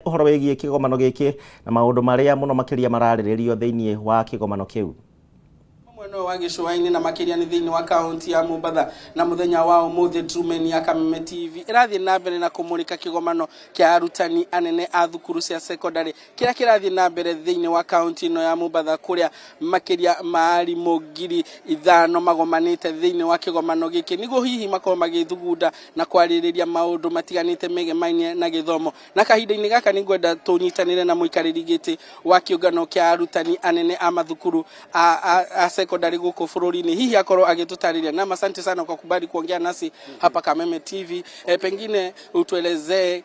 Uhoro wigie kigomano giki na maundu maria muno makiria marariririo thiini wa kigomano kiu mweno wa Gicũa-inĩ na makiria ni thiini wa kaunti ya Mombatha na muthenya wa umuthi Ndurumeni ya Kameme TV irathie na mbere na kumurika kigomano kia arutani anene a thukuru cia secondary kira kirathie na mbere thiini wa kaunti ino ya Mombatha kuria makiria maarimu ngiri 5 magomanite thiini wa kigomano giki nigo hihi makorwo magithugunda na kwaririria maundu matiganite megemainie na githomo na kahinda-ini gaka ni ngwenda tunyitanire na muikariri giti wa kiungano kia arutani anene a mathukuru a secondary guko bururi-ini hihi akorwo agitutariria na asante sana kwa kubali kuongea nasi hapa Kameme TV. Pengine utuelezee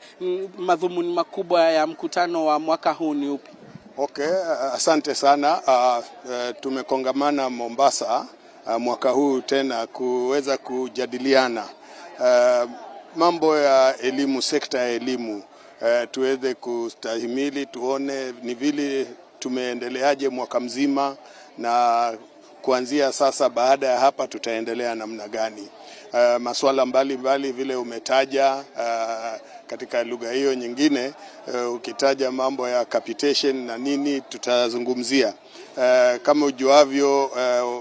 madhumuni makubwa ya mkutano wa mwaka huu ni upi? Okay, asante sana. Tumekongamana Mombasa mwaka huu tena kuweza kujadiliana mambo ya elimu, sekta ya elimu, tuweze kustahimili, tuone ni vile tumeendeleaje mwaka mzima na kuanzia sasa baada ya hapa tutaendelea namna gani. Masuala mbalimbali vile umetaja katika lugha hiyo nyingine, ukitaja mambo ya capitation na nini tutazungumzia. Kama ujuavyo,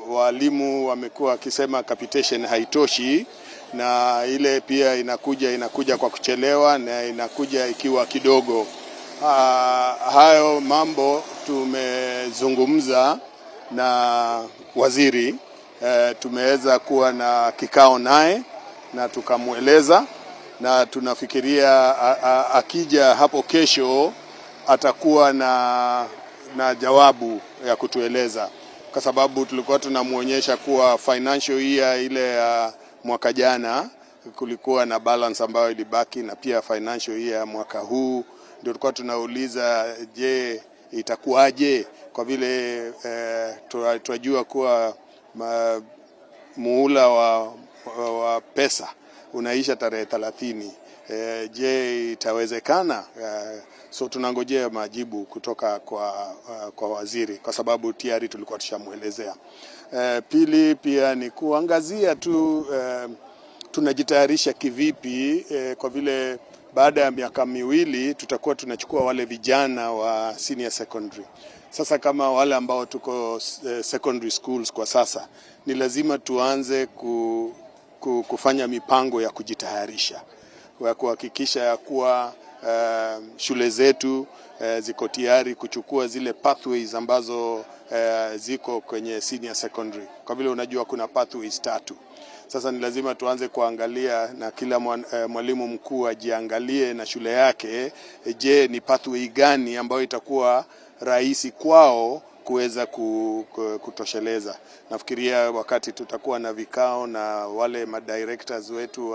walimu wamekuwa wakisema capitation haitoshi na ile pia inakuja kwa kuchelewa na inakuja ikiwa kidogo. Hayo mambo tumezungumza na waziri, tumeweza kuwa na kikao naye na tukamueleza, na tunafikiria akija hapo kesho atakuwa na jawabu ya kutueleza, kwa sababu tulikuwa tunamuonyesha kuwa financial year ile ya mwaka jana kulikuwa na balance ambayo ilibaki, na pia financial year mwaka huu ndio tulikuwa tunauliza, je, itakuwaje? Kwa vile tunajua kuwa muhula wa pesa unaisha tarehe 30. Je, itawezekana? So tunangojea majibu kutoka kwa waziri, kwa sababu tayari tulikuwa tushamuelezea. Pili pia ni kuangazia tu tunajitayarisha kivipi, kwa vile baada ya miaka miwili tutakuwa tunachukua wale vijana wa senior secondary. Sasa kama wale ambao tuko secondary schools kwa sasa, ni lazima tuanze kufanya mipango ya kujitayarisha, kwa kuhakikisha ya kuwa shule zetu ziko tayari kuchukua zile pathways ambazo ziko kwenye senior secondary. Kwa vile unajua kuna pathways 3. Sasa ni lazima tuanze kuangalia, na kila mwalimu mkuu ajiangalie na shule yake, je, ni pathway gani ambayo itakuwa rahisi kwao kuweza kutosheleza. Nafikiria wakati tutakuwa na vikao na wale madirectors wetu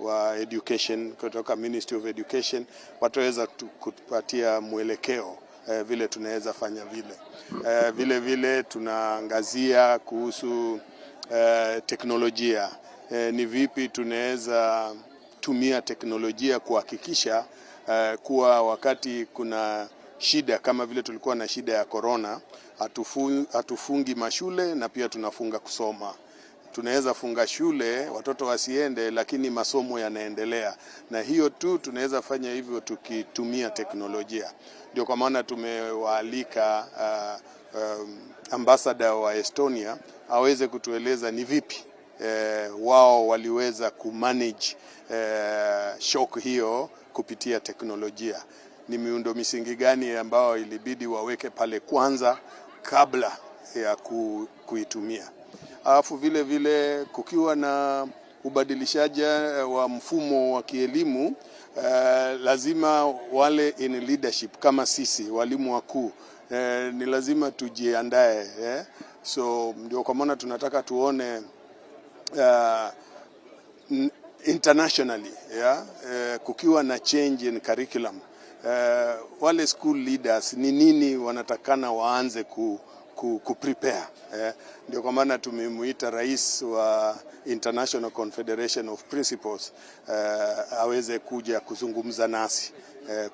wa education kutoka Ministry of Education, wataweza kutupatia mwelekeo vile tunaweza fanya vile. Vile tunaangazia kuhusu teknolojia. Ni vipi tunaweza tumia teknolojia kuhakikisha kuwa wakati kuna shida kama vile tulikuwa na shida ya corona, hatufungi mashule na pia tunafunga kusoma. Tunaweza funga shule, watoto wasiende, lakini masomo yanaendelea. Na hiyo tu tunaweza fanya hivyo tukitumia teknolojia. Ndio kwa maana tumewaalika ambassador wa Estonia aweze kutueleza ni vipi wao waliweza kumanage shock hiyo kupitia teknolojia. Ni miundo misingi gani ambao ilibidi waweke pale kwanza kabla ya kuitumia. Alafu vile kukiwa na ubadilishaji wa mfumo wa kielimu, lazima wale in leadership kama sisi walimu wakuu, ni lazima tujiandae. So ndio kwa maana tunataka tuone internationally, kukiwa na change in curriculum, wale school leaders ni nini wanatakana waanze kuprepare. Ndio kwa maana tumemuita rais wa International Confederation of Principals aweze kuja kuzungumza nasi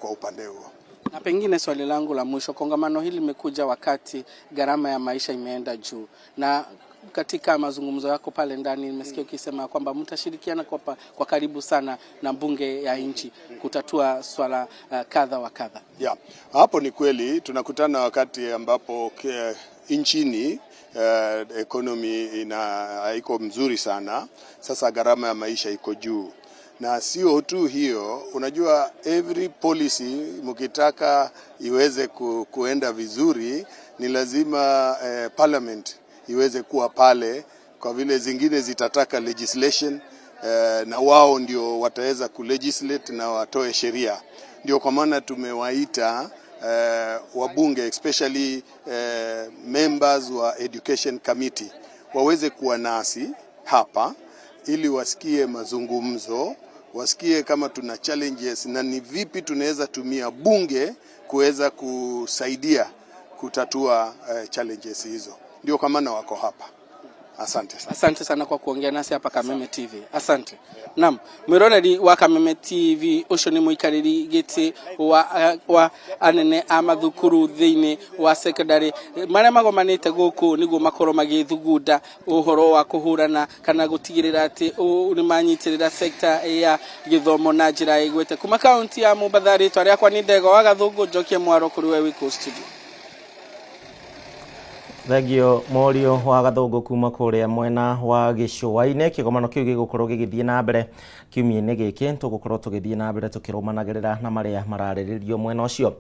kwa upande huo. Na pengine swali langu la mwisho, kongamano hili limekuja wakati gharama ya maisha imeenda juu, na katika mazungumzo yako pale ndani nimesikia ukisema kwamba mtashirikiana kwa karibu sana na bunge ya nchi kutatua swala kadha wa kadha. Yeah. Hapo ni kweli tunakutana wakati ambapo nchini economy haiko mzuri sana. Sasa gharama ya maisha iko juu. Na sio tu hiyo, unajua every policy mkitaka iweze kuenda vizuri ni lazima parliament iweze kuwa pale, kwa vile zingine zitataka legislation na wao ndio wataweza kulegislate na watoe sheria. Ndio kwa maana tumewaita wabunge especially members wa education committee waweze kuwa nasi hapa ili wasikie mazungumzo, wasikie kama tuna challenges na ni vipi tunaweza tumia bunge kuweza kusaidia kutatua challenges hizo. Ndio kwa maana wako hapa. Asante sana. Asante sana kwa kuongea nasi hapa Kameme TV. Asante. Naam, mwiroreri wa Kameme TV ucio ni muikariri giti wa anene amathukuru thiini wa secondary maria magomanite guku niguo makoro magithugunda uhoro wa kuhurana kana gutigirira ati ni manyitirira sector ya githomo na njira igwete kuma county ya Mombasa. Ritwa riakwa ni Ndego wa Gathungu, njokie mwaro kuri we wiko studio. Thegio Morio wa Gathungu kuma kuria mwena wa Gicũa-inĩ. Kĩgomano kĩu gĩgũkorwo gĩgĩthiĩ na mbere kiumia-inĩ gĩkĩ, tũgũkorwo tũgĩthiĩ na mbere tũkĩrũmanagĩrĩra na marĩa mararĩrĩrio mwena ũcio.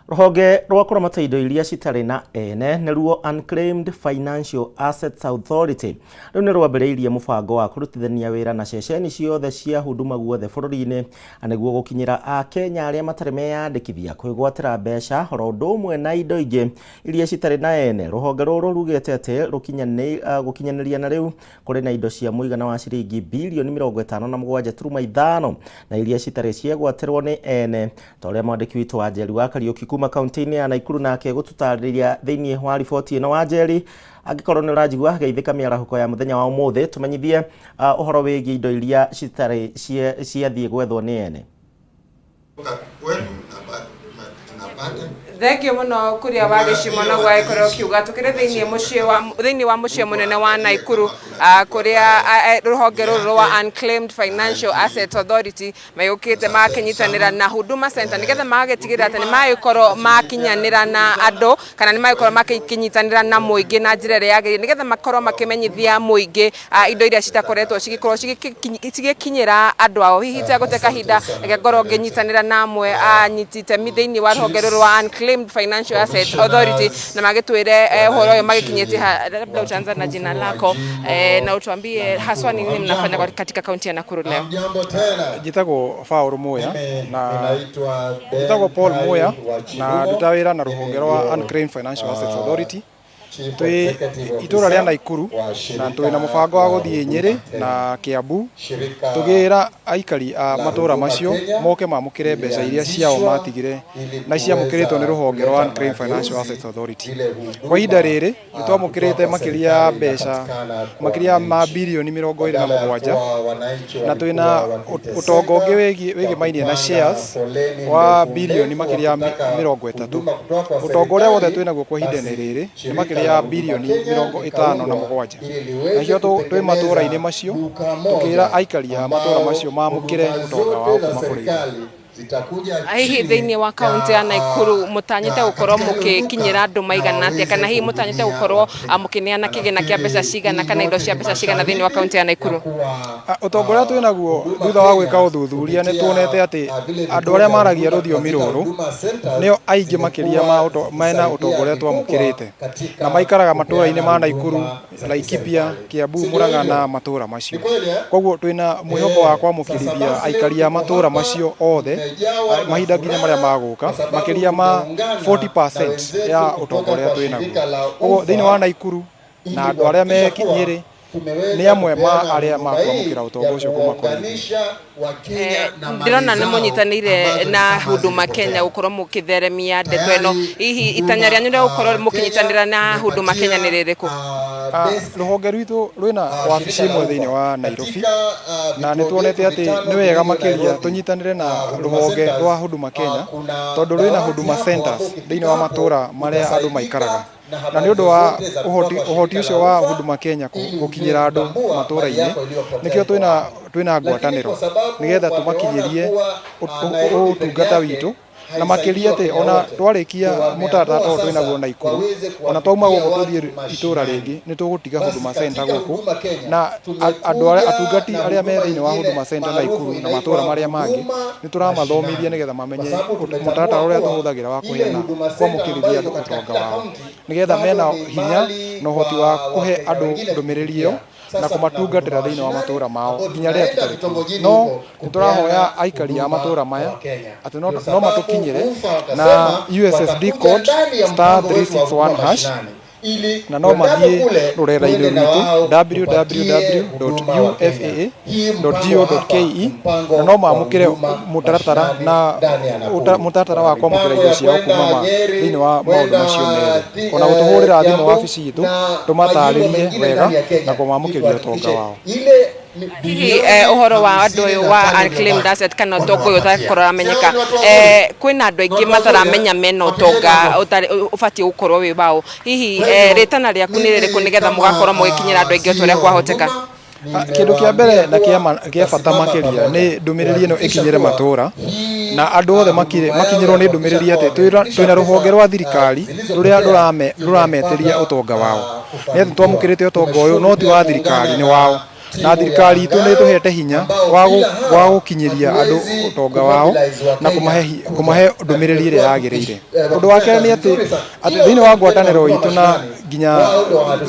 Rũhonge rwa kũramata indo iria citarĩ na ene nĩruo Unclaimed Financial Assets Authority rĩu nĩ rwambĩrĩirie mũbango wa kũrutithania wĩra na ceceni ciothe cia huduma guothe bũrũri-inĩ nĩguo gũkinyĩra Akenya arĩa matarĩ meyandĩkithia kwĩgwatĩra mbeca oro ũndũ ũmwe na indo ingĩ iria citarĩ na ene. Rũhonge rũrũ rugĩte atĩ gũkinyanĩria na rĩu kũrĩ na indo cia mũigana wa ciringi bilioni 57.5 na iria citarĩ ciegwatĩrwo nĩ ene, ta ũrĩa mwandĩki witũ wa Njeri wa Kariũki kuma kaunti-inĩ ya Naikuru nake gũtũtarĩria thĩinĩ wa riboti ĩno wa Njeri. Angĩkorwo nĩ ũranjigua geithĩka mĩarahuko ya mũthenya wa ũmũthĩ tũmenyithie ũhoro wĩgiĩ indo iria citarĩ ciathiĩ gwethwo nĩ ene. Thengio muno kuria wa gicimono gwa ikoro kiuga tukire thiini wa mucie munene wa Naikuru kuria ruhonge ruru wa Unclaimed Financial Assets Authority mayukite makinyitanira na Huduma Center nigetha magetigira ati ni maikoro makinyanira na andu kana ni maikoro makinyitanira na muingi na njira ria yagiri nigetha makorwo makimenyithia muingi indo iria citakoretwo cigikorwo cigikinyira andu ao hihi teguteka hinda ngorwo nginyitanira na amwe anyitite mithiini wa ruhonge ruru wa Unclaimed Financial Assets Authority na magitwire uhoro uyu magikinyete. Labda utaanza na jina lako na utuambie haswa ni nini mnafanya katika kaunti ya Nakuru leo. Jitagwo Paul Moya na jitagwo Paul Moya na ndutawira na ruhonge rwa Unclaimed Financial Assets Authority twi itura ria Naikuru na twi na mubango wa guthie Nyeri na Kiambu tugira aikari a matura macio moke mamukire mbeca iria ciao matigire na ciamukiritwo ni ruhonge rwa Unclaimed Financial Assets Authority. Kwa ihinda riri nitwamukirite makiria mbeca makiria ma bilioni 27 na twi na utongo ungi wigi mainie na shares wa bilioni makiria 30. Utongo uria wothe twi naguo kwa ihinda riri ni makiria ya bilioni 57 nacio twi matura-ini macio tukira aikari ya matura macio mamukire utonga wao kuma kuri hihi thiini wa kaunti ya Naikuru mutanyite gukorwo mukikinyira andu maigana atia kana hihi mutanyite gukorwo mukineana kigina kia mbeca cigana kana indo cia mbeca cigana thiini wa kaunti ya Naikuru? Utongo uria twi naguo thutha wa gwika uthuthuria ni tuonete ati andu aria maragia ruthiomi ruru nio aingi makiria mena utongo uria twamukirite na maikaraga matura-ini ma Naikuru, Laikipia, Kiambu, Murang'a na matura macio. Koguo twina mwihoko wa kwamukirithia aikari ya matura macio othe mahinda nginya maria maguka makiria ma 40% ya utongo uria twi naguo. Koguo thiini wa Naikuru na andu aria me Nyeri ni amwe ma aria makwamukira utongo ucio kuma kuri ndirona ni munyitanire na Huduma Kenya gukorwo mukitheremia ndeto eno hihi itanya ryanyu ria gukorwo mukinyitanira na Huduma Kenya ni ririku? Ruhonge rwitu rwina wabici imwe thiini wa Nairobi na nituonete ati ni wega makiria tunyitanire na ruhonge rwa Huduma Kenya tondu rwina Huduma Centers thiini wa matura maria andu maikaraga na nĩ ũndũ wa ũhoti ũcio wa Huduma Kenya gũkinyĩra andũ matũũra-inĩ nĩkĩo twĩna ngwatanĩro nĩgetha tũmakinyĩrie ũtungata witũ na makĩria atĩ ona twarĩkia mũtaratara tondũ twĩnaguo Naikuru ona twauma gũkũ tũthiĩ itũũra rĩngĩ nĩ tũgũtiga Huduma Center gũkũ na atungati arĩa me thĩinĩ wa Huduma Center Naikuru na matũũra marĩa mangĩ nĩ tũramathomithia nĩgetha mamenye mũtaratara ũrĩa tũhũthagĩra wa kũheana kwamũkĩrithia andũ ũtonga wao nĩgetha mena hinya na ũhoti wa kũhe andũ ndũmĩrĩri ĩyo na kũmatungatĩra thĩinĩ wa matũũra mao nginya rĩrĩa tũtarĩ no nĩ tũrahoya aikari a matũũra maya atĩ no matũkinyĩre na USSD code *361# na no mathiĩ rũrenda-inĩ rwitũ www.ufaa.go.ke na no mamũkĩre mũtaratara wa kwamũkĩra indo ciao kuma thĩinĩ wa maũndũ macio merĩ ona gũtũhũrĩra thimũ wabici itũ tũmatarĩrie wega na kũmamũkĩria ũtonga wao. Hihi ũhoro wa andũ ũyũ wa unclaimed asset kana ũtonga ũyũ ũtakorwo ũramenyeka kwĩna andũ aingĩ mataramenya mena ũtonga ũbatiĩ gũkorwo wĩ wao hihi rĩtana rĩaku nĩ rĩrĩkũ nĩgetha mũgakorwo mũgĩkinyĩra andũ aingĩ ũrĩa kwahoteka? Kĩndũ kĩa mbere na kĩa bata makĩria nĩ ndũmĩrĩri ĩno ĩkinyĩre matũũra na andũ othe makinyĩrwo nĩ ndũmĩrĩri atĩ twĩna rũhonge rwa thirikari rũrĩa rũrameteria ũtonga wao nĩ atĩ twamũkĩrĩte ũtonga ũyũ no ti wa thirikari nĩ wao na thirikari itũ nĩ tũhete hinya wa gũkinyĩria andũ ũtonga wao na kũmahe ndũmĩrĩri ĩrĩa yagĩrĩire. Ũndũ wa kerĩ nĩ atĩ thĩinĩ wa ngwatanĩro itũ na nginya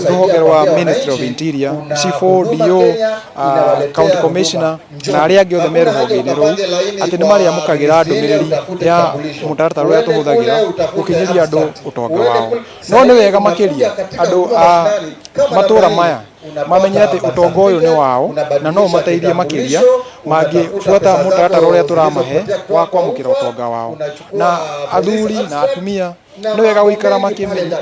rũhonge rwa Ministry of Interior, Chifu, DO, County Commissioner na arĩa angĩ othe me rũhonge-inĩ rũu atĩ nĩ marĩamũkagĩra ndũmĩrĩri ya mũtaratara ũrĩa tũhũthagĩra gũkinyĩria andũ ũtonga wao. No nĩ wega makĩria andũ a matũũra maya mamenye atĩ ũtonga ũyũ nĩ wao na no mateithie makĩria mangĩbuata mũtaratara ũrĩa tũramahe wa kwamũkĩra ũtonga wao na athuri na atumia nĩ wega gũikara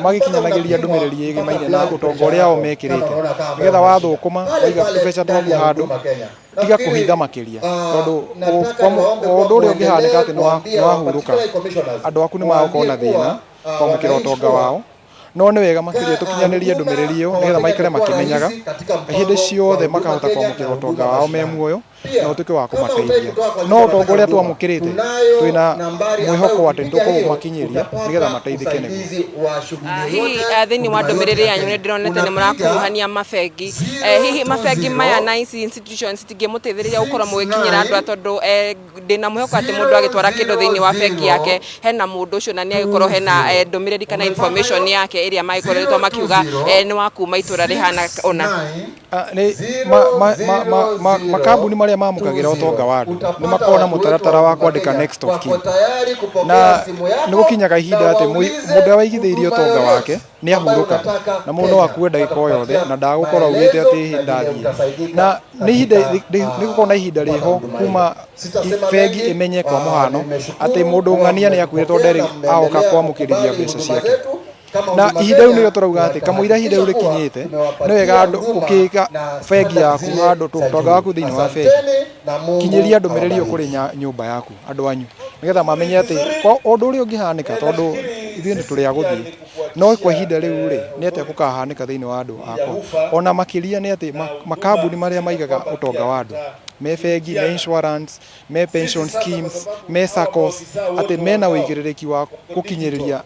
magĩkinyanagĩria ndũmĩrĩri ĩgĩmaine na ũtonga ũrĩa o mekĩrĩte nĩgetha wathũkũma waiga tũbeca twaku handũ tiga kũhitha makĩria tondũ ũndũ ũrĩa ũngĩhanĩka atĩ nĩ wahurũka andũ aku nĩ magũkorwo na thĩna kwamũkĩra ũtonga wao. No nĩ wega makĩria tũkinyanĩrie ndũmĩrĩri ĩyo nĩgetha maikare makĩmenyaga hĩndĩ ciothe makahota kwamũkĩra ũtonga wao me muoyo na ũtuĩke wa kũmateithia. No ũtonga ũrĩa twamũkĩrĩte twĩna mwĩhoko atĩ nĩ tũkũmakinyĩria nĩgetha mateithĩke nĩguo. Hihi thĩinĩ wa ndũmĩrĩri yanyu nĩ ndĩronete nĩ mũrakuruhania mabengi hihi mabengi maya na ici institutions itingĩmũteithĩrĩria gũkorwo mũgĩkinyĩra andũ tondũ ndĩna mwĩhoko atĩ mũndũ agĩtwara kĩndũ thĩinĩ wa bengi yake hena mũndũ ũcio na nĩ agĩkorwo hena ndũmĩrĩri kana information yake ĩrĩa magĩkoretwo makiuga nĩ wa kuma itũra rĩhana ona. Makambuni marĩa mamũkagĩra ũtonga wa andũ nĩ makoragwo na mũtaratara wa kwandĩka next of kin na nĩ gũkinyaga ihinda atĩ mũndũ ũrĩa waigithĩirie ũtonga wake nĩ ahurũka na mũndũ no akue ndagĩka o yothe na ndagũkorwo augĩte atĩ ndathiĩ na nĩ gũkorwo na ihinda rĩho kuma bengi ĩmenye kwa mũhano atĩ mũndũ ng'ania nĩ akuire tondũ nderĩ agoka kwamũkĩrithia mbeca ciake na ihinda rĩu nĩrĩo tũrauga atĩ kamũira ihinda rĩu rĩkinyĩte nĩ wega andũ ũkĩiga bengi yaku handũ ũtonga waku thĩinĩ wa bengi kinyĩria ndũmĩrĩri ĩyo kũrĩ nyũmba yaku andũ anyu nĩgetha mamenye atĩ ũndũ ũrĩa ũngĩhanĩka tondũ ithuĩ nĩ tũrĩ a gũthiĩ no kwa ihinda rĩu rĩ nĩ atĩa gũkahanĩka thĩinĩ wa andũ akwa ona makĩria nĩ atĩ makambuni marĩa maigaga ũtonga wa andũ me bengi me insurance me pension schemes me SACCOs atĩ mena ũigĩrĩrĩki wa gũkinyĩrĩria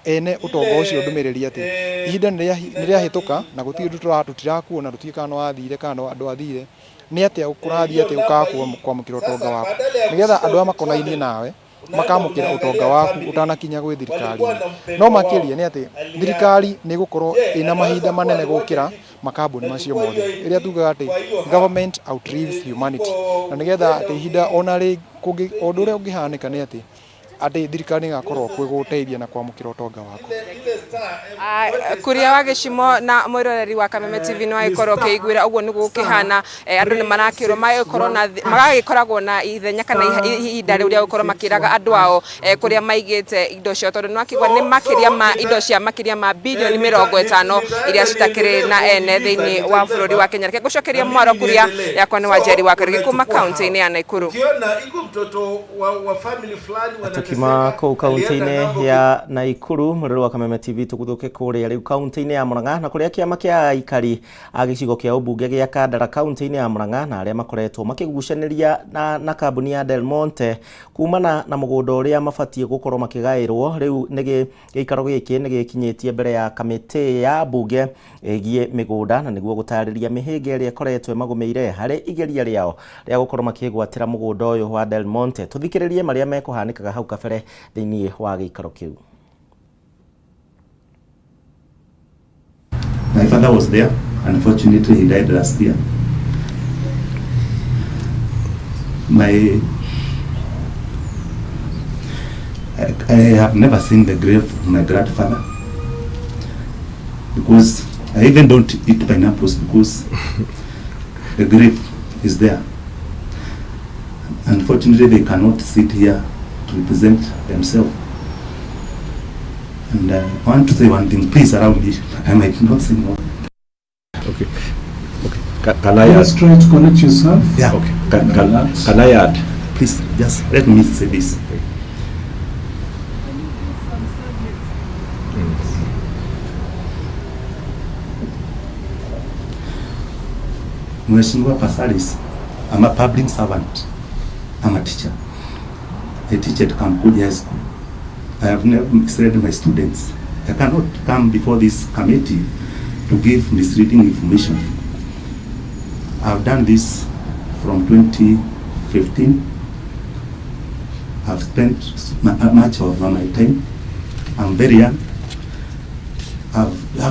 ene ũtonga ũcio ndũmĩrĩri atĩ ihinda nĩ rĩahĩtũka na gũtirĩ tũtirakuona rũtirĩ kana wathire kana andũ athire nĩ atĩa kũrathiĩ atĩ ũkaga kwamũkĩra ũtonga waku nĩgetha andũ aya makonainie nawe makamũkĩra ũtonga waku ũtanakinya gwĩ thirikari. No makĩria nĩ atĩ thirikari nĩ gũkorwo ĩna mahinda manene gũkĩra makambuni macio mothe ĩrĩa tugaga atĩ government outlives humanity na nĩgetha atĩ ihinda ona rĩ ũndũ ũrĩa ũngĩhanĩka nĩ atĩ thirikari ĩgakorwo kwĩgũteithia na kwamũkĩra ũtonga waku. Kuria wa Gĩcimo na mwĩroreri wa Kameme TV nĩ wagĩkorwo ũkĩiguĩra ũguo nĩ gũkĩhana andũ nĩ marakĩrwo magagĩkoragwo na ithenya kana ihinda rĩu rĩa gũkorwo makĩraga andũ ao kũrĩa maigĩte indo ciao tondũ nĩ wakĩigua nĩ makĩria ma indo cia makĩria ma bilioni 50 iria citakĩrĩ na ene thĩinĩ wa bũrũri wa Kenya. Reke ngũcokerie mwaro Kuria yakwa nĩ Wanjeri wa Kĩrĩgĩ kuma kaunti-inĩ ya Naikuru. tukima kuu kaunti-inĩ ya Naikuru mũrĩrĩ wa Kameme TV tũgũthũke kũrĩa rĩu kaunti-inĩ ya Murang'a na kũrĩa kĩama kĩa aikari a gĩcigo kĩa ũmbunge gĩa Kandara kaunti-inĩ ya Murang'a na arĩa makoretwo makĩgucanĩria na kambuni ya Del Monte kumana na mũgũnda ũrĩa mabatie gũkorwo makĩgaĩrwo rĩu nĩ gĩikaro gĩkĩ nĩ gĩkinyĩtie mbere ya kamĩtĩ ya mbunge ĩgiĩ mĩgũnda na nĩguo gũtarĩria mĩhĩnga ĩrĩa ĩkoretwo ĩmagũmĩire harĩ igeria rĩao rĩa gũkorwo makĩgwatĩra mũgũnda ũyũ wa Del Monte. Tũthikĩrĩrie marĩa mekũhanĩkaga hau kabere thĩinĩ wa gĩikaro kĩu. My father was there. Unfortunately, he died last year. I have never seen the grave of my grandfather because I even don't eat pineapples because the grave is there. Unfortunately, they cannot sit here to represent themselves. And I want to say one thing, please around me. I might not say more. Okay. Can I add? Try to connect yourself. Yeah. Okay. Can I add? Please, just let me say this. Mheshimiwa Pasaris, I'm a public servant. I'm a teacher. I teach at Kameme High School. I have never misled my students. I cannot come before this committee to give misleading information. I've done this from 2015. I've spent much of my time. I'm very young.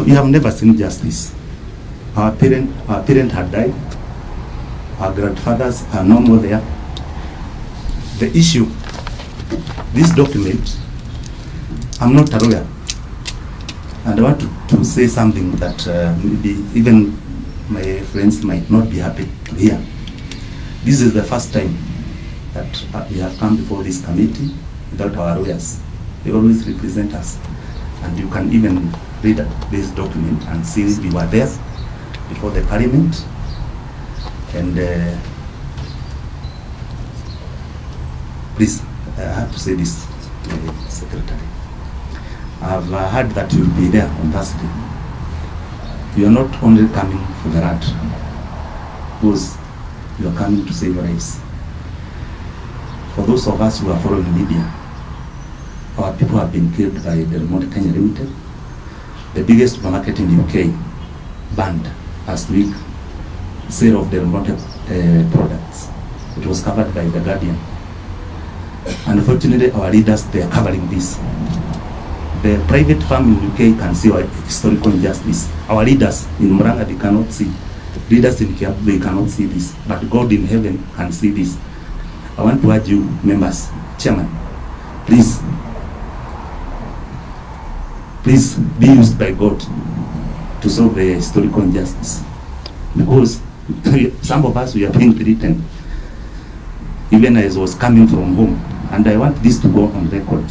We have never seen justice. Our parent had died. Our grandfathers are no more there. The issue, this document, I'm not a lawyer, and I want to say something that maybe even my friends might not be happy to hear. This is the first time that we have come before this committee without our lawyers. They always represent us, and you can even read this document and see we were there before the parliament, and please, I have to say this to the secretary. I've heard that you'll be there on Thursday. You are not only coming for the rat, because you are coming to save lives. For those of us who are following media, our people have been killed by Del Monte Kenya Limited. The biggest supermarket in the UK banned last week sale of Del Monte products. It was covered by The Guardian. Unfortunately, our leaders, they are covering this. The private firm in UK can see our historical injustice. Our leaders in Murang'a, they cannot see. Leaders in Kiambu, they cannot see this. But God in heaven can see this. I want to urge you, members, chairman, please be used by God to solve the historical injustice. Because some of us, we are being threatened. Even as I was coming from home, and I want this to go on record.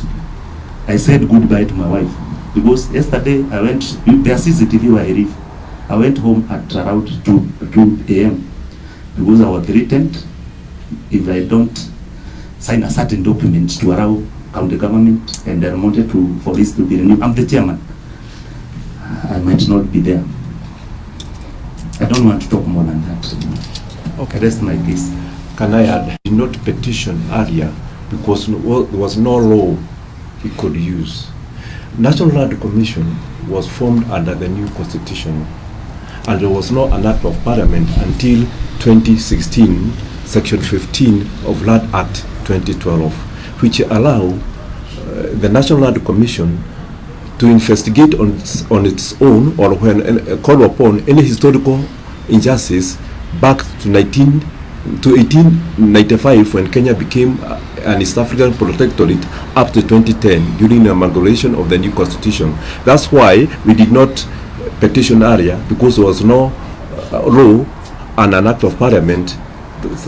I said goodbye to my wife because yesterday I went, their CCTV where I live. I went home at around 2 a.m. because I was threatened if I don't sign a certain document to allow county government and Del Monte for this to be renewed. I'm the chairman. I might not be there. I don't want to talk more than that. Okay. Rest my case. Can I add? Did not petition earlier because there was no law he could use. National Land Commission was formed under the new constitution, and there was no an act of parliament until 2016, section 15 of Land Act 2012, which allow the National Land Commission to investigate on its own or when call upon any historical injustice back to 1895 when Kenya became an East African protectorate up to 2010 during the amalgamation of the new constitution. That's why we did not petition earlier, because there was no law and an act of parliament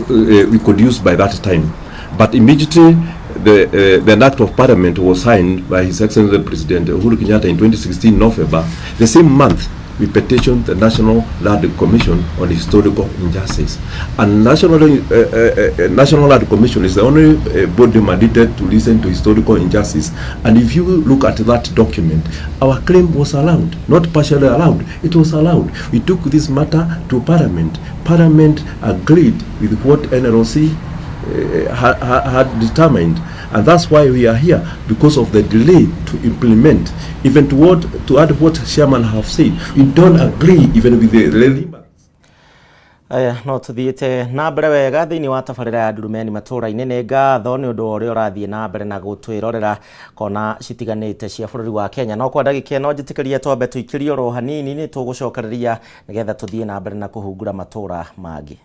we could use by that time. But immediately the act of parliament was signed by His Excellency President Uhuru Kenyatta in 2016 November. The same month we petitioned the National Land Commission on historical injustice. And National Land Commission is the only body mandated to listen to historical injustice. And if you look at that document, our claim was allowed, not partially allowed, it was allowed. We took this matter to Parliament. Parliament agreed with what NLC had determined. And that's why we are here, because of the delay to implement. Even to add what Chairman have said, we don't agree even with the limits. Aya no tuthiite na mbere wega thiini wa tabarira ya Ndurumeni Matuura-ini nĩ ngatho nĩ ũndũ ũrĩa ũrathiĩ na mbere na gũtwĩrorera kona citiganĩte cia bũrũri wa Kenya. No kwa ndagĩka ĩno njĩtĩkĩrie twambe tũikĩrie oro hanini nĩ tũgũcokereria nĩgetha tũthiĩ na mbere na kũhungura matũũra mangĩ.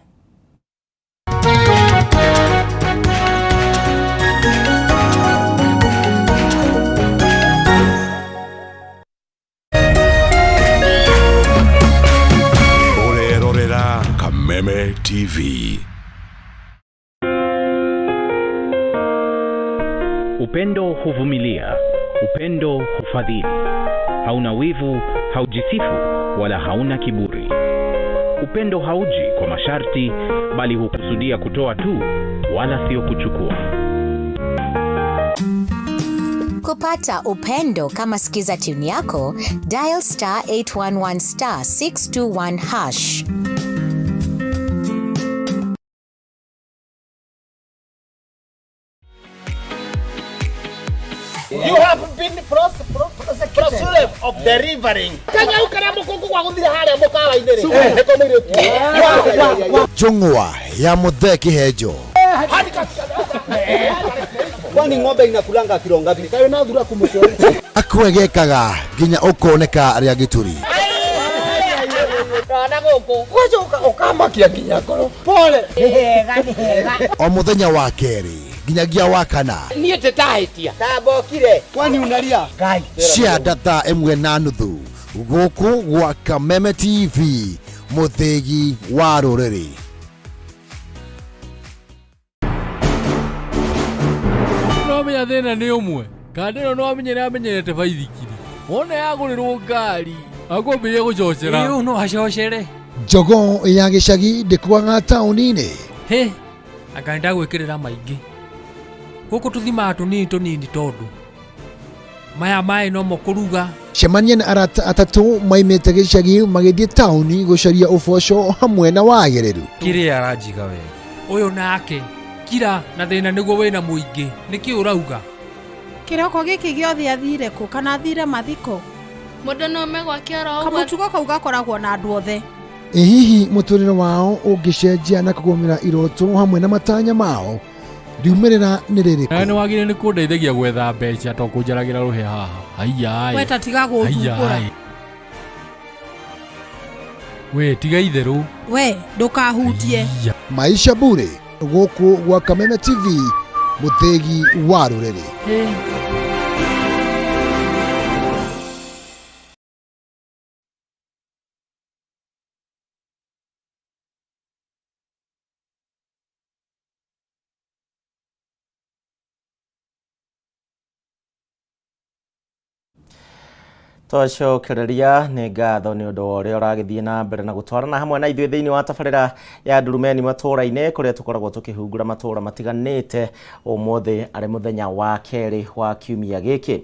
Kameme TV. Upendo huvumilia, upendo hufadhili. Hauna wivu, haujisifu, wala hauna kiburi. Upendo hauji kwa masharti, bali hukusudia kutoa tu, wala sio kuchukua. Kupata upendo kama sikiza tune yako, dial *811 *621 hash. You have been prosecuted of delivering. Kanya ukara mukungu kwa guthira haria mukawa inere. Heko mwire. Jungwa ya mutheki hejo. Kwani ng'ombe inakulanga kilo ngapi? Kayo na thura kumushori. Akwegekaga ginya ukoneka aria gituri. Kana goko. Kwaje ukamakia kinya koro. Pole. Hega. O muthenya wa keri ginyagia wa kana. Niĩ tetahitia. Tabokire. Kwani unalia? Ngai. Cia data emwe na nuthu. Guku gwa Kameme TV. Muthegi wa ruriri. No menya thina ni umwe. Kandero no amenyerete baithikiri. Wona yagurirwo ngari. Akwambia gucocera. Iyo no acocere. Jogo ya gicagi ndikwanga tauni-ini. He. Akanda gwikirira maingi. Guku tuthima tunini tondu. Maya mai no mokuruga. Cemania na arata atatu maimite gicagi magithie tauni gucaria uboco hamwe na wagereru. Kiria aranjiga we. Uyu nake kira na thina niguo wina muingi. Niki urauga? Kiroko giki giothe athire ku kana athire mathiko. Mundu no megwa kiara ogwa. Kamutugo kau gakoragwo na andu othe. Hihi muturire wao ungicenjia na kugumira iroto hamwe na matanya mao. Riumirira ni ririku. Ni wagire ni kundeithagia gwetha mbeca to kunjaragira ruhe haha. Aiya. We tatiga guthukura. We tiga itheru. We ndukahutie. Maisha bure guku gwa Kameme TV muthegi wa ruriri. Twacokereria nĩ ngatho nĩ ũndũ ũrĩa ũragĩthiĩ na mbere na gũtwarana hamwe na ithuĩ thĩinĩ wa tabarĩra ya Ndurumeni Matũũra-ini kũrĩa tũkoragwo tũkĩhungura matũũra matiganĩte ũmũthĩ arĩ mũthenya wa kerĩ wa kiumia gĩkĩ.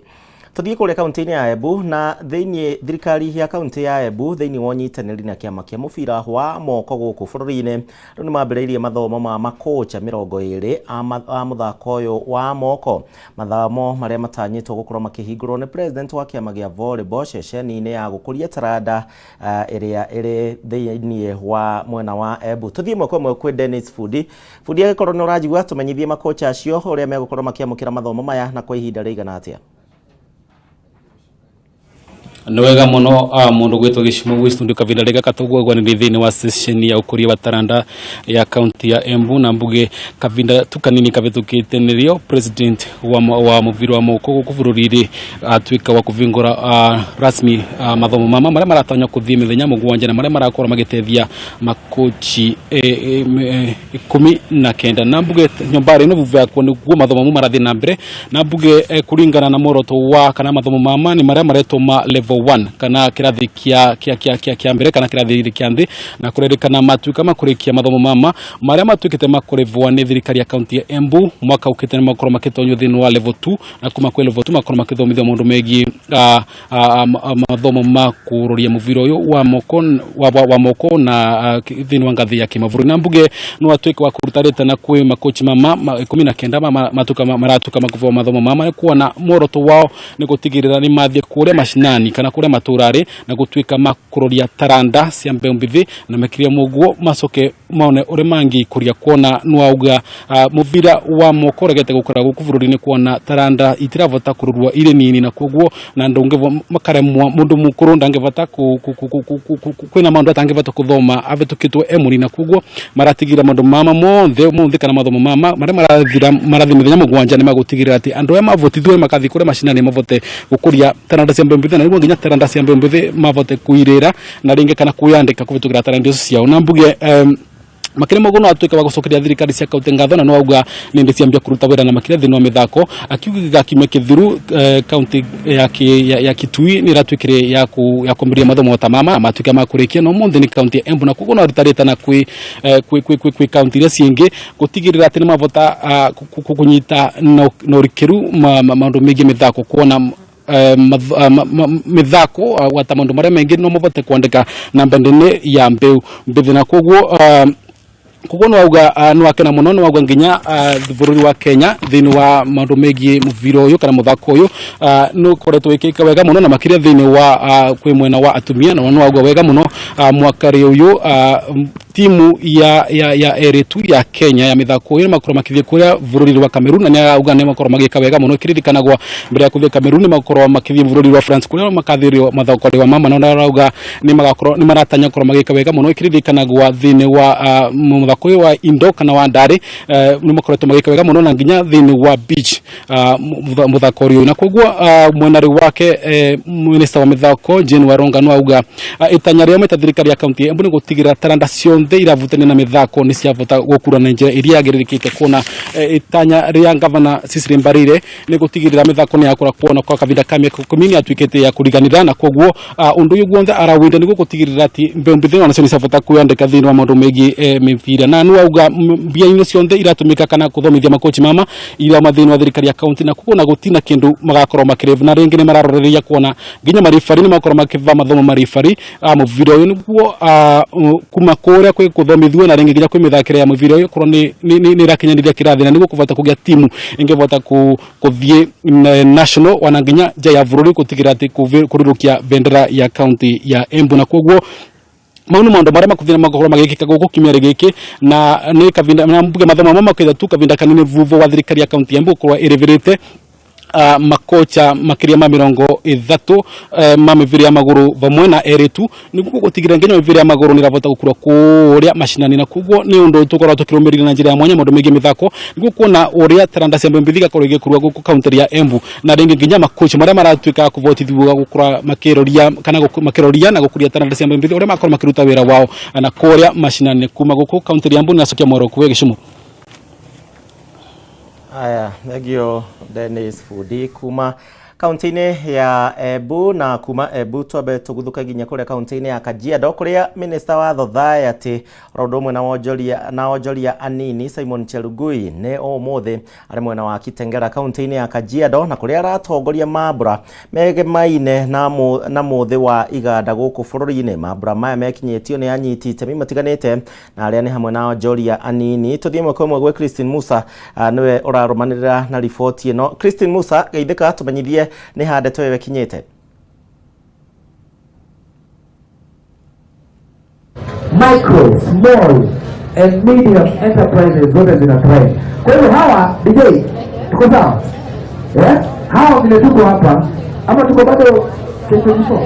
Tuthiĩ kũrĩa kaunti-inĩ ya Embu na thĩinĩ thirikari ya kaunti ya Embu thĩinĩ wa ũnyitanĩri na kĩama kĩa mũbira wa moko gũkũ bũrũri-inĩ rĩu nĩ mambĩrĩirie mathomo ma makocha 20 a mũthako ũyũ wa moko. Mathomo marĩa matanyĩtwo gũkorwo makĩhingũrwo nĩ president wa kĩama gĩa volleyball ceceni-inĩ ya gũkũria taranda ĩrĩa ĩrĩ thĩinĩ wa mwena wa Embu. Tuthiĩ mweke ũmwe kwĩ Dennis Fudi agĩkorwo nĩ ũranjigua tũmenyithie makocha acio ũrĩa megũkorwo makĩamũkĩra mathomo maya na kwa ihinda rĩigana atĩa. Nwega muno mundu gwitwo gicimo gwistudio kavinda rega katogwa gwa ni thini wa session ya ukuria wa taranda ya county ya Embu na mbuge kavinda tukanini kavitukite nirio president wa muviro wa moko gukuvururire atwika wa kuvingura rasmi mathomo mama maria maratanya kuthie mithenya mugwanja na maria marakora magitethia makochi 19 na mbuge nyombare no vuva kwa niguo mathomo marathi na mbere na mbuge kuringana na moroto wa kana mathomo mama ni maria maretoma level level 1 kana kirathi kia mbere kana kirathi kia nthi na kurerikana matuika makurikia mathomo mama maria matuikite makurevwa ni thirikari ya county ya Embu mwaka ukite ni makoro makitonyo thini wa level 2 na kuma kwa level 2 makoro makithomithia mundu megi mathomo makururia muviro uyu wa moko na thini wa ngathi ya kimavuru na mbuge no atuike wa kurutarite na kwi makochi mama 19 matuka maratuka makuvwa mathomo mama kuona moroto wao ni gutigirira ni mathie kuria mashinani kana kuria maturari na gutuika makururia taranda cia mbembithi na makiria muguo macoke maone uri mangi kuria kuona nwauga muvira wa moko regete gukora gukuvururi kuona taranda itiravota kururwa ire nini na koguo na ndongevo makaremwa mundu mukuru ndangevota kwina mandu atangevota kuthoma avetukitwe emuri na koguo maratigira mandu mama monthe kana mathomo mama marathi mithenya mugwanja ni magutigira ati andu aya mavotithwe makathi kure mashinani mavote gukuria taranda cia mbembithi na niguo nginya taranda cia mbembithi mavote kuirira na ringe kana kuyandika kuvitukira taranda ciao na mbuge makire mogono atuika bagucokeria thirikari cia kaunti ngatho na nouga nindi ciambia kuruta wira na makire thino mithako akiuga kimekithiru kaunti ya Kitui ni ratwikire ya kumbiria mathomo ta mama matuika makurikia no mundi ni kaunti ya Embu na kugono ritarita na kwi kaunti iria ciingi gutigirira ati ni mavota kunyita no rikiru maundu megi mithako kuona mithako wata maundu maria mengi no mavote kuandika na mbendene ya mbeu mbithi na koguo kugono auga nwakena muno no auga nginya bururi wa Kenya thini wa maundu megi muviro uyu kana muthako uyu no koretwo ikika wega muno na makiria thini wa kwi mwena wa atumia na no auga wega muno mwakari uyu timu ya eretu ya Kenya ya mithako uyu makoro makithie kuria bururi wa Cameroon na auga ne makoro magika wega muno kiririkanagwa mbere ya kuthie Cameroon makoro makithie bururi wa France kuria makathirio mathako wa mama na auga ni magakoro ni maratanya koro magika wega muno kiririkanagwa thini wa muthako wa Indo kana wa Ndari ni makoretwo magika wega muno na nginya thini wa beach muthako uyu na koguo mwenari wake minister wa mithako Jane Waronga no auga itanya ria meta thirikari ya county Embu ni gutigira taranda cionthe iravutania na mithako ni ciavota gukura na njira iria yagiririkite kuna itanya ria gavana Cecily Mbarire ni gutigirira mithako ni yakora kuona kwa kavinda kamia komini atwikite ya kuriganira na koguo undu uyu guonthe arawinda ni gutigirira ati mbembithi na cio ni ciavota kuyandika thini wa maundu megi mipira na nu auga mbia cionthe iratumika kana kuthomithia makochi mama ira mathini wa thirikari ya county na kuona gutina kindu magakorwo makirevu na ringi ni mararoreria kuona nginya marifari ni makorwo makiva mathomo marifari muviro uyu niguo kuma kuria kwi kuthomithio na ringi nginya kwi mithakire ya muviro uyu korwo ni rakinyaniria kirathi na niguo kuvota kugia timu ingevota kuthie national wana nginya jaya bururi kutigira ati kurirukia bendera ya county ya Embu na koguo maunu maundu maria makuthina magakoro magikika guku kimere giki na ni kavinda na mbuge mathomo mama kwitha tu kavinda kanini vuvo wa thirikari ya county ya Embu kwa ireverete makocha makiria ma 30 mamiviri ya maguru vamwe na eretu niguo gutigira nginya miviri ya maguru ni ravota gukura kuria mashinani na kuguo ni undu tukora tukirumirira na njira ya mwanya maundu megi mithako niguo kuona uria taranda cia mbembithi gakorwo igikurwa guku county ya Embu na ringi nginya makocha maria maratuika kuvotithua gukura makiroria kana makiroria na gukuria taranda cia mbembithi uria makorwo makiruta wira wao na kuria mashinani kuma guku county ya Embu na sokia moro kuwe gishumu. Aya, thegio Dennis Fudi kuma kaunti-ini ya Embu na kuma Embu twabe tuguthuka ginya kuria kaunti-ini ya Kajiado kuria minister wa thothai ati rodumwe na onjoria anini Simon Cherugui ne umuthi ari mwena wa Kitengera kaunti-ini ya Kajiado na kuria aratongoria mambura megemaine na muthi wa iganda guku bururi-ini mambura maya mekinyitio ni anyiti itemi matiganite na aria ni hamwe na onjoria anini tuthie mweko mwe gwe Christine Musa niwe urarumanirira na ripoti ino. Christine Musa geithika tumenyithie ni hande twewe kinyete. Micro, small and medium enterprises zote zinafurahi. Kwa hiyo hawa DJ tuko sawa? Hawa vile tuko hapa ama tuko bado kesho mwisho?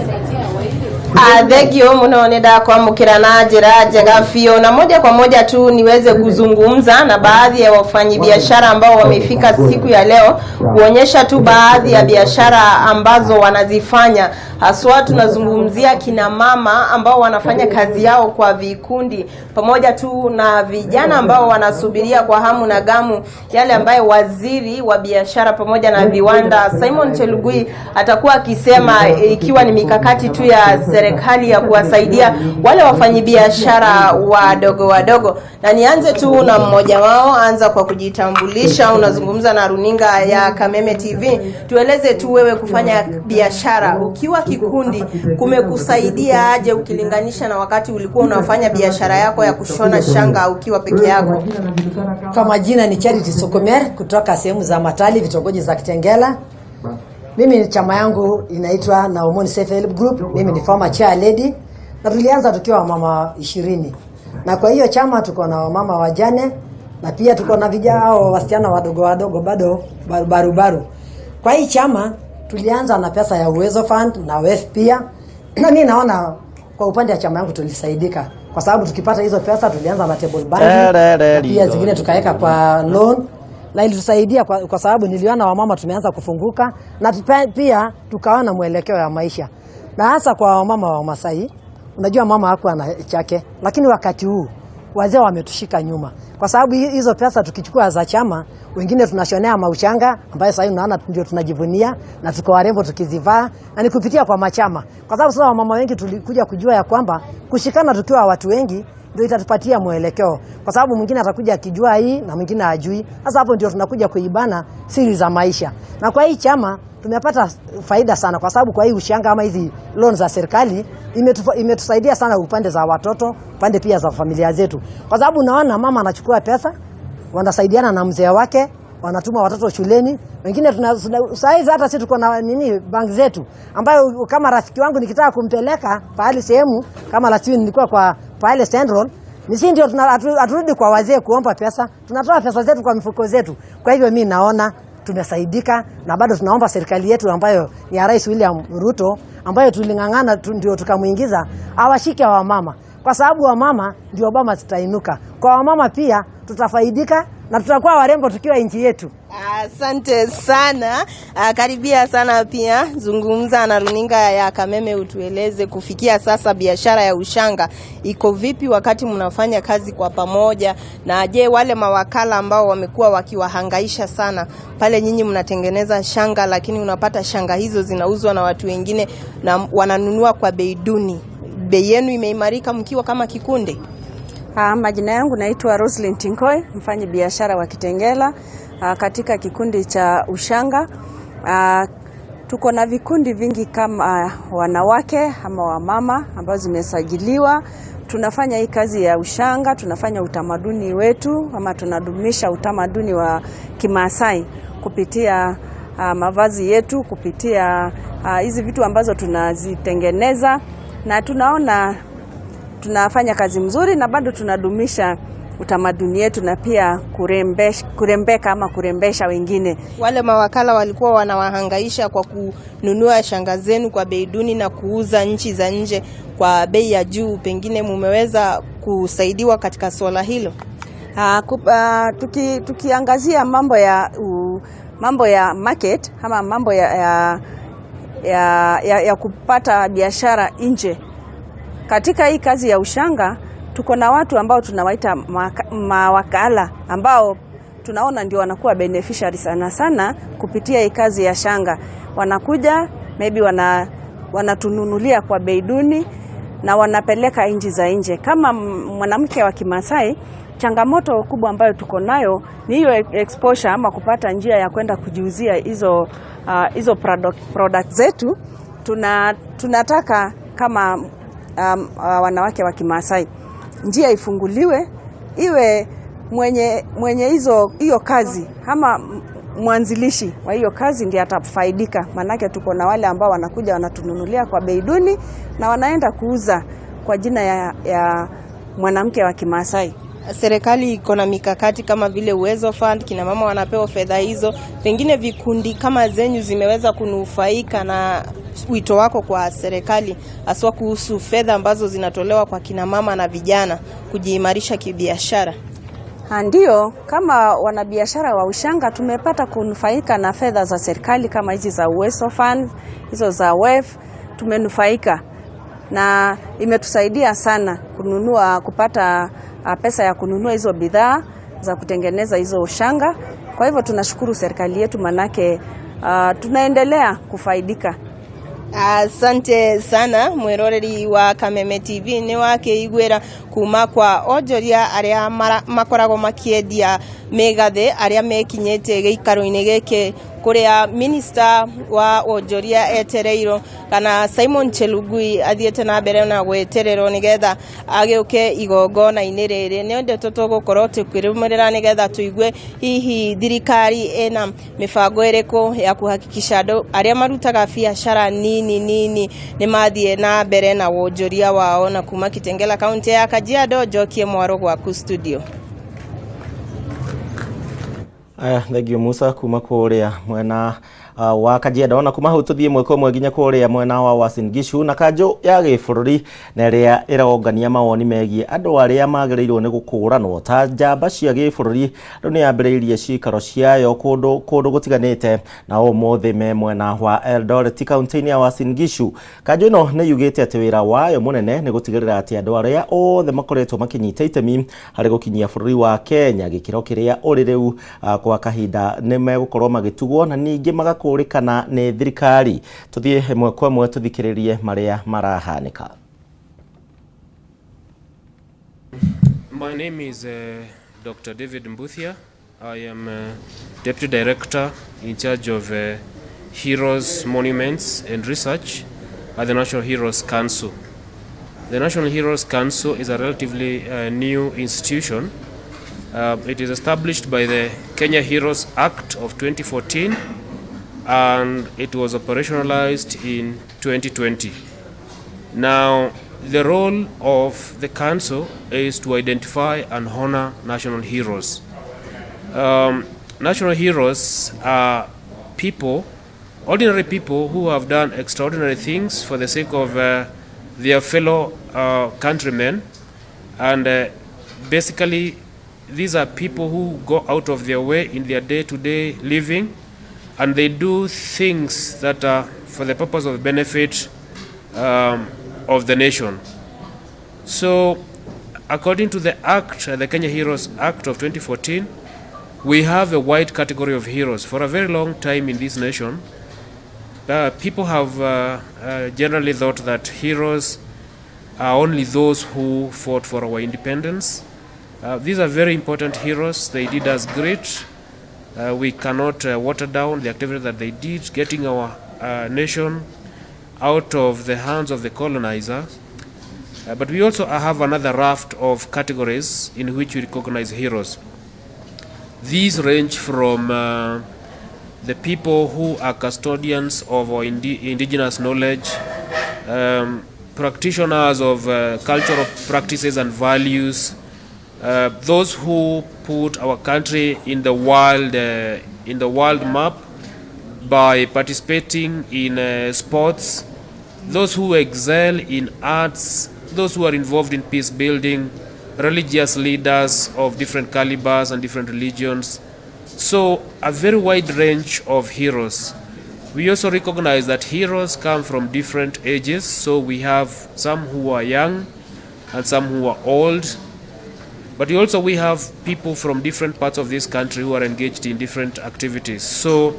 Thegio muno nenda kuamukira na njira njega biũ na moja kwa moja tu niweze kuzungumza na baadhi ya wafanyabiashara ambao wamefika siku ya leo kuonyesha tu baadhi ya biashara ambazo wanazifanya Haswa tunazungumzia kina mama ambao wanafanya kazi yao kwa vikundi, pamoja tu na vijana ambao wanasubiria kwa hamu na gamu yale ambayo waziri wa biashara pamoja na viwanda Simon Chelugui atakuwa akisema, ikiwa ni mikakati tu ya serikali ya kuwasaidia wale wafanyabiashara wadogo. Na nianze tu na mmoja wao. Anza kwa kujitambulisha, unazungumza na runinga ya Kameme TV. Tueleze tu wewe, kufanya biashara ukiwa kikundi kumekusaidia aje ukilinganisha na wakati ulikuwa unafanya biashara yako ya kushona shanga ukiwa peke yako? Kwa majina ni Charity Sokomer kutoka sehemu za Matali, vitongoji za Kitengela. Mimi chama yangu inaitwa Ndurumeni Self Help Group. Mimi ni former chair lady na tulianza tukiwa mama 20. Na kwa hiyo chama tuko na mama wajane na pia tuko na vijana au wasichana wadogo bado barubaru. Kwa hii chama tulianza na pesa ya Uwezo Fund na WF pia. Na mimi naona kwa upande wa chama yangu tulisaidika, kwa sababu tukipata hizo pesa tulianza na table banking, pia zingine tukaweka kwa loan, na ilitusaidia kwa sababu niliona wamama tumeanza kufunguka na pia tukaona mwelekeo ya maisha. Na hasa kwa wamama wa Masai, unajua mama hakuwa na chake, lakini wakati huu wazee wametushika nyuma, kwa sababu hizo pesa tukichukua za chama, wengine tunashonea mauchanga ambayo sasa unaona ndio tunajivunia, na tuko warembo tukizivaa, na ni kupitia kwa machama. Kwa sababu sasa mama wengi tulikuja kujua ya kwamba kushikana tukiwa watu wengi ndio itatupatia mwelekeo, kwa sababu mwingine atakuja akijua hii na mwingine hajui. Sasa hapo ndio tunakuja kuibana siri za maisha. Na kwa hii chama tumepata faida sana, kwa sababu kwa hii ushanga ama hizi loans za serikali imetusaidia sana upande za watoto, upande pia za familia zetu. Kwa sababu unaona mama anachukua pesa, wanasaidiana na mzee wake, wanatuma watoto shuleni. Wengine saizi hata sisi tuko na bank zetu, ambayo kama rafiki wangu nikitaka kumpeleka pahali sehemu, kama latini nilikuwa kwa pahali Central, nisi ndio aturudi kwa wazee kuomba pesa, tunatoa pesa zetu kwa mifuko zetu. Kwa hivyo mimi naona tumesaidika, na bado tunaomba serikali yetu ambayo ni ya Rais William Ruto, ambayo tulingangana ndio tukamuingiza, awashike wa mama, kwa sababu wa mama ndio Obama zitainuka. Kwa wa mama pia tutafaidika na tutakuwa warembo tukiwa nchi yetu. Asante sana. Karibia sana pia, zungumza na runinga ya Kameme, utueleze kufikia sasa biashara ya ushanga iko vipi wakati mnafanya kazi kwa pamoja, na je, wale mawakala ambao wamekuwa wakiwahangaisha sana pale nyinyi mnatengeneza shanga, lakini unapata shanga hizo zinauzwa na watu wengine na wananunua kwa bei duni, bei yenu imeimarika mkiwa kama kikundi? Majina yangu naitwa Roslyn Tinkoi, mfanya biashara wa Kitengela katika kikundi cha ushanga. Tuko na vikundi vingi kama wanawake ama wamama ambao zimesajiliwa. Tunafanya hii kazi ya ushanga, tunafanya utamaduni wetu ama tunadumisha utamaduni wa Kimasai kupitia mavazi yetu, kupitia hizi vitu ambazo tunazitengeneza, na tunaona tunafanya kazi mzuri na bado tunadumisha utamaduni yetu na pia kurembeka ama kurembesha wengine. Wale mawakala walikuwa wanawahangaisha kwa kununua shanga zenu kwa bei duni na kuuza nchi za nje kwa bei ya juu, pengine mumeweza kusaidiwa katika swala hilo? Tukiangazia mambo ya market ama mambo ya kupata biashara nje, katika hii kazi ya ushanga tuko na watu ambao tunawaita mawakala, ambao tunaona ndio wanakuwa beneficiary sana kupitia hii kazi ya shanga. Wanakuja maybe wanatununulia kwa bei duni na wanapeleka nchi za nje. Kama mwanamke wa Kimasai, changamoto kubwa ambayo tuko nayo ni hiyo exposure ama kupata njia ya kwenda kujiuzia hizo product zetu. Tunataka kama wanawake wa Kimasai njia ifunguliwe, iwe mwenye hiyo kazi ama mwanzilishi wa hiyo kazi ndiye atafaidika. Manake tuko na wale ambao wanakuja wanatununulia kwa bei duni na wanaenda kuuza kwa jina ya mwanamke wa Kimasai. Serikali iko na mikakati kama vile Uwezo Fund, kina mama wanapewa fedha hizo. Pengine vikundi kama zenyu zimeweza kunufaika na wito wako kwa serikali, haswa kuhusu fedha ambazo zinatolewa kwa kina mama na vijana kujiimarisha kibiashara? Ndio, kama wanabiashara wa ushanga tumepata kunufaika na fedha za serikali kama hizi za Uwezo Fund, hizo za WF, tumenufaika na imetusaidia sana kupata pesa ya kununua hizo bidhaa za kutengeneza hizo ushanga. Kwa hivyo tunashukuru serikali yetu, manake tunaendelea kufaidika. Asante sana mwiroreri wa Kameme TV ni wakeigwira kuma kwa onjoria aria makoragwo makiedia megathe aria mekinyete giikaro-ini giki kuria minister wa onjoria etereiro kana Simon Chelugui athiete na mbere na gwetererwo nigetha agiuke igongona-ini riri ni ndeto tugukorwo tukirimirira nigetha tuigue hihi thirikari ena mibango iriku ya kuhakikisha andu aria marutaga biashara nini ni mathie na mbere na wonjoria wao. Na kuma Kitengela kaunti ya Kajiado, Jokie Mwaro gwaku studio. Thank you Musa kuma kuria mwena wa Kajiado. Na kuma hau tuthie mweko mwe nginya kuria mwena wa Uasin Gishu na kanjo ya gibururi na ria irongania mawoni megie andu aria magereirwo ni gukuranwo ta njamba cia gibururi ni yambiriirie cikaro ciayo kundu gutiganite na umuthi me mwena wa Eldoret kaunti ya Uasin Gishu. Kanjo no ni yugite ati wira wayo munene ni gutigirira ati andu aria othe makoretwo makinyita itemi hari gukinyia bururi wa Kenya gikiro kiria uri riu kwa kahinda ni megukorwo magitugwo na ningi magakurikana ni thirikari. Tuthie mwe kwa mwe tuthikiririe maria marahanika. My name is Dr. David Mbuthia. I am Deputy Director in charge of Heroes, Monuments and Research at the National Heroes Council. The National Heroes Council is a relatively new institution. It is established by the Kenya Heroes Act of 2014 and it was operationalized in 2020. Now, the role of the council is to identify and honor national heroes. National heroes are people, ordinary people who have done extraordinary things for the sake of their fellow countrymen, and basically these are people who go out of their way in their day-to-day living and they do things that are for the purpose of benefit of the nation. So according to the Act, the Kenya Heroes Act of 2014, we have a wide category of heroes. For a very long time in this nation, people have generally thought that heroes are only those who fought for our independence. These are very important heroes. They did us great. We cannot water down the activity that they did, getting our nation out of the hands of the colonizer. But we also have another raft of categories in which we recognize heroes. These range from the people who are custodians of our indigenous knowledge, practitioners of cultural practices and values, those who put our country in the world map by participating in sports, those who excel in arts, those who are involved in peace building, religious leaders of different calibers and different religions. So a very wide range of heroes. We also recognize that heroes come from different ages, so we have some who are young and some who are old. But also we have people from different parts of this country who are engaged in different activities. So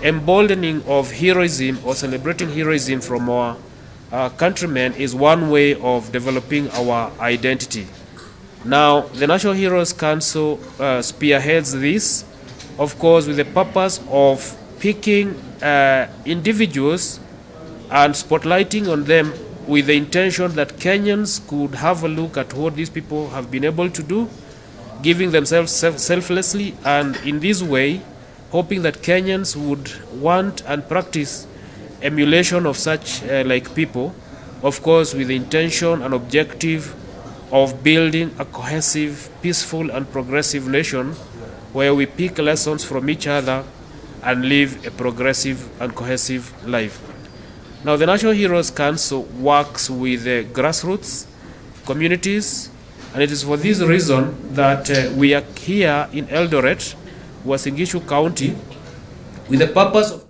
emboldening of heroism or celebrating heroism from our countrymen is one way of developing our identity. Now, the National Heroes Council spearheads this, of course, with the purpose of picking individuals and spotlighting on them with the intention that Kenyans could have a look at what these people have been able to do, giving themselves selflessly, and in this way, hoping that Kenyans would want and practice emulation of such like people, of course with the intention and objective of building a cohesive, peaceful and progressive nation where we pick lessons from each other and live a progressive and cohesive life. Now, the National Heroes Council works with the grassroots communities, and it is for this reason that we are here in Eldoret, Uasin Gishu County, with the purpose of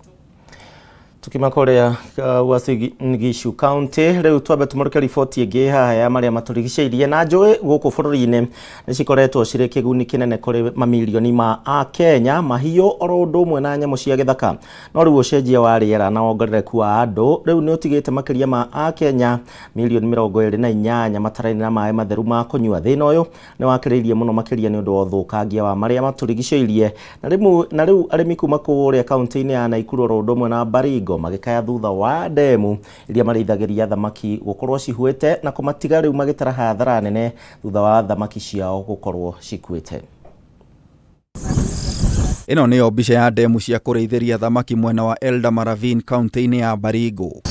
tukimakorea Uasin Gishu County riu twabe tumurike riboti ingi haha ya maria maturigiceirie na njui guku bururi-ini ni cikoretwo ciri kiguni kinene kuri mamilioni ma a Kenya mahiu oro undu umwe na nyamu cia githaka no riu ucenjia wa riera na wongerereku wa andu riu ni utigite makiria ma a Kenya milioni 28 mataraini na mai matheru ma kunyua. Thina uyu ni wakiririe muno makiria ni undu wa uthukangia wa maria maturigiceirie na riu arimi kuma kuria kaunti-ini ya Nakuru oro undu umwe na Baringo magikaya thutha wa demu iria marithagĩria thamaki gukorwo cihuite na kumatiga riu magitara hathara nene thutha wa thamaki ciao gukorwo cikuite. Ino niyo mbica ya demu cia kureithiria thamaki mwena wa Eldamaravine kaunti-ini ya Baringo.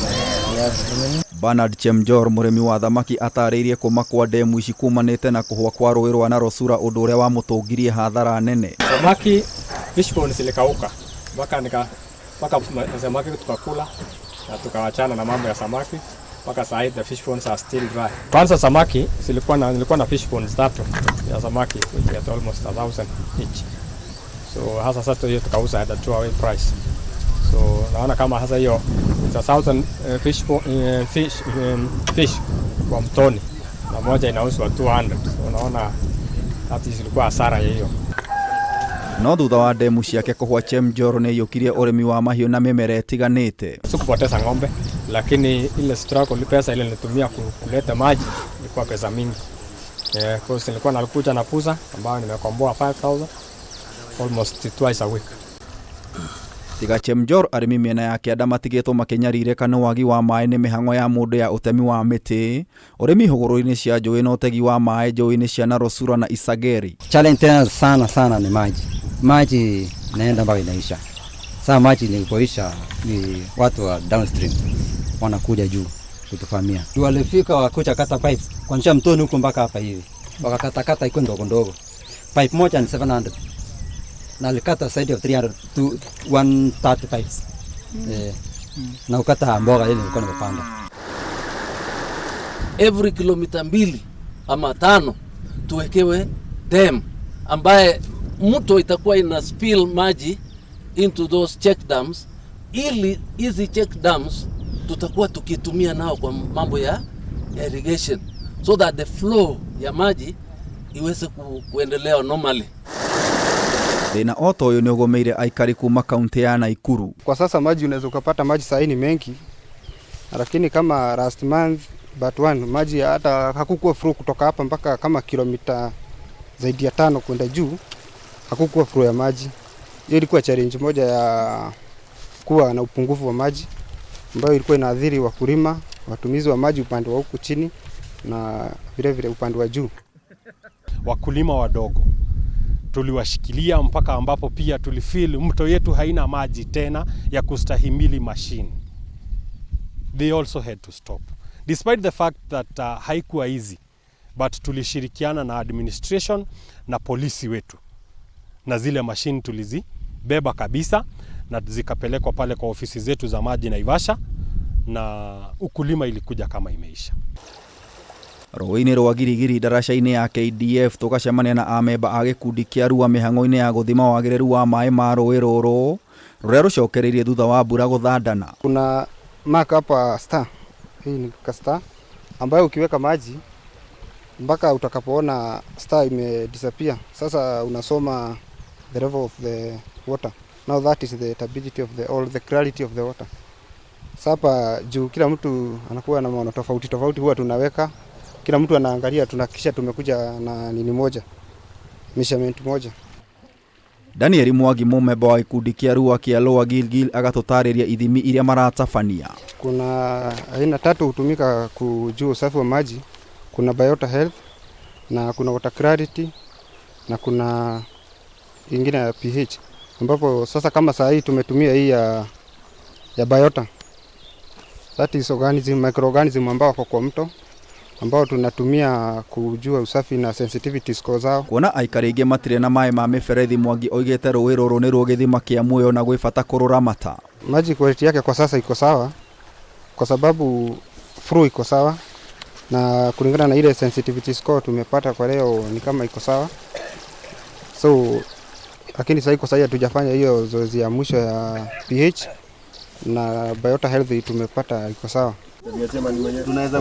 Bernard Chemjor murimi wa thamaki atariirie kuma kwa demu ici kumanite na kuhwa kwa rũĩ rwa Narosura undu uria wa mutungirie hathara nene. Samaki fish pond zilikauka mpaka samaki tukakula na tukawachana na mambo ya samaki mpaka saa hii the fish ponds are still dry. Kwanza samaki nilikuwa na fish ponds 3 ya samaki which at almost 1,000 each. So hasa sasa hiyo tukauza at a two away price. So naona kama hasa hiyo it's 1,000 fish kwa mtoni na moja inauzwa 200. So naona hata ilikuwa hasara hiyo. No thutha wa demu ciake kuhwa Chemjor ni yukirie urimi wa mahiu na mimera itiganite. Sikupoteza ng'ombe lakini ile struggle pesa ile nilitumia kuleta maji ilikuwa pesa mingi. Kwa hiyo nilikuwa nalikuja na puza ambayo nimekomboa 5,000 almost twice a week. Tiga Chemjor arimi miena yake ada matigitwo makinyarire kana wagi wa mai ni mihango ya mundu ya utemi wa miti urimi huguru-ini cia njui na utegi wa mai njui-ini cia Narosura na Isageri. Challenge tena sana ni maji naenda mpaka inaisha. Sasa maji ilipoisha ni watu wa downstream wanakuja juu kutufamia. Walifika wakuja kata pipes kuanzia mtoni huko mpaka hapa hivi. Wakakata iko ndogo. Pipe moja ni 700. Na alikata side of 300 to 130 pipes. Na ukata mboga ile ilikuwa nimepanda. Every kilomita 2 ama 5 tuwekewe dam ambaye mto itakuwa ina spill maji into those check dams, ili hizi check dams tutakuwa tukitumia nao kwa mambo ya irrigation so that the flow ya maji iweze kuendelea normally. Thina oto uyu ni ugomeire aikari kuma kaunti ya Nakuru. Kwa sasa maji unaweza ukapata maji saa hii ni mengi, lakini kama last month but one maji hata hakukuwa flow kutoka hapa mpaka kama kilomita zaidi ya 5 kwenda juu, hakukuwa flow ya maji. Hiyo ilikuwa challenge moja ya kuwa na upungufu wa maji ambayo ilikuwa inaathiri wakulima, watumizi wa maji upande wa huku chini na vile upande wa juu. Wakulima wadogo tuliwashikilia mpaka ambapo pia tulifeel mto yetu haina maji tena ya kustahimili machine. They also had to stop. Despite the fact that haikuwa easy, but tulishirikiana na administration na polisi wetu. Na zile machine tulizibeba kabisa na zikapelekwa pale kwa ofisi zetu za maji Naivasha na ukulima ilikuja kama imeisha. Rũĩ-inĩ rwa Girigiri daraca-inĩ ya KDF tũgacemania na amemba a gĩkundi kĩa Arua mĩhang'o-inĩ ya gũthima wagĩrĩru wa maĩ ma rũĩ rũrũ rũrĩa rũcokereirie thutha wa mbura gũthandana. Kuna mark hapa star, hii ni star ambayo ukiweka maji mpaka utakapoona star imedisappear, sasa unasoma the level of the water. Now that is the stability of the clarity of the water. Sasa juu kila mtu anakuwa na maono tofauti huwa tunaweka, kila mtu anaangalia, tunakisha tumekuja na nini moja, measurement moja. Daniel Mwangi mumemba wa gĩkundi kĩa Arua kĩa Lower Gilgil agatũtarĩria ithimi iria maratabania. Kuna aina 3 hutumika kujua usafi wa maji. Kuna biota health na kuna water clarity na kuna ingine ya pH, ambapo sasa kama saa hii tumetumia hii ya biota. That is microorganism ambao wako kwa mto ambao tunatumia kujua usafi na sensitivity score zao. Kuona aikari aingĩ matirĩ na maĩ ma mĩberethi, Mwangi oigĩte rũĩ rũrũ nĩ ruo gĩthima kĩa muoyo na gwĩ bata kũrũramata. Maji quality yake kwa sasa iko sawa kwa sababu flow iko sawa na kulingana na ile sensitivity score tumepata kwa leo ni kama iko sawa. So lakini sasa iko sawa, hatujafanya hiyo zoezi ya mwisho ya pH na biota health tumepata iko sawa.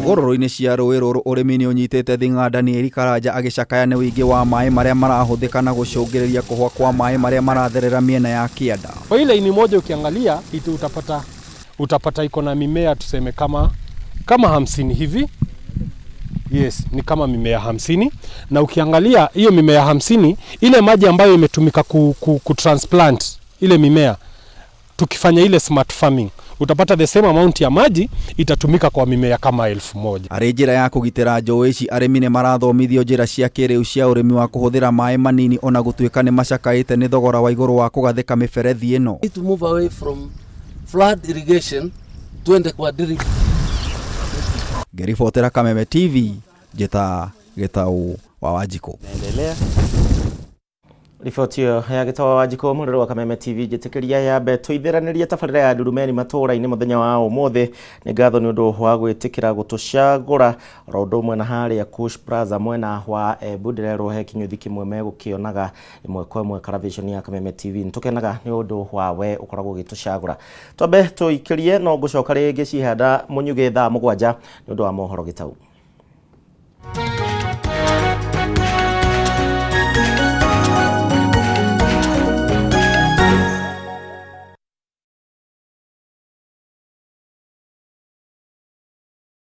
Ngororo-inĩ cia rũĩ rũrũ ũrĩmi nĩ ũnyitĩte thing'a. Daniel Karanja agĩcakaya nĩ ũingĩ wa maĩ marĩa marahũthĩka na gũcũngĩrĩria kũhwa kwa maĩ marĩa maratherera miena ya kĩanda. Kwa ile ini moja ukiangalia utapata iko na mimea tuseme kama 50 hivi. Yes, ni kama mimea 50, na ukiangalia hiyo mimea 50 ile maji ambayo imetumika kutransplant ile mimea, tukifanya ile smart farming utapata the same amount ya maji itatumika kwa mimea kama 1000. Arĩ njĩra ya kũgitĩra njũĩ ici, arĩmi nĩ marathomithio njĩra cia kĩrĩu cia ũrĩmi wa kũhũthĩra maĩ manini ona gũtuĩka nĩ macakaĩte nĩ thogora wa igũrũ wa kũgathĩka mĩberethi ĩno. To move away from flood irrigation tuende kwa drip. Ngĩribotera Kameme TV, Njeta Gĩtaũ wa Wanjikũ. Naendelea. Riboti ya Gĩtaũ wa Wanjikũ, mũrũri wa Kameme TV, njĩtĩkĩria yambe tũithĩranĩrie tabarĩra ya Ndurumeni Matuura-ini mũthenya wa ũmũthĩ. Nĩ ngatho nĩ ũndũ wa gwĩtĩkĩra gũtũcagũra oro ũndũ ũmwe na harĩa Kush Plaza mwena wa Budirero he kinyũthi kĩmwe megũkĩonaga ĩmwe kwa ĩmwe Karavishoni ya Kameme TV. Nĩtũkenaga nĩ ũndũ wa we ũkoragwo ũgĩtũcagũra. Twambe tũikĩrie no ngũcoka rĩngĩ cihanda mũnyuge thaa 7 nĩ ũndũ wa mohoro Gĩtaũ.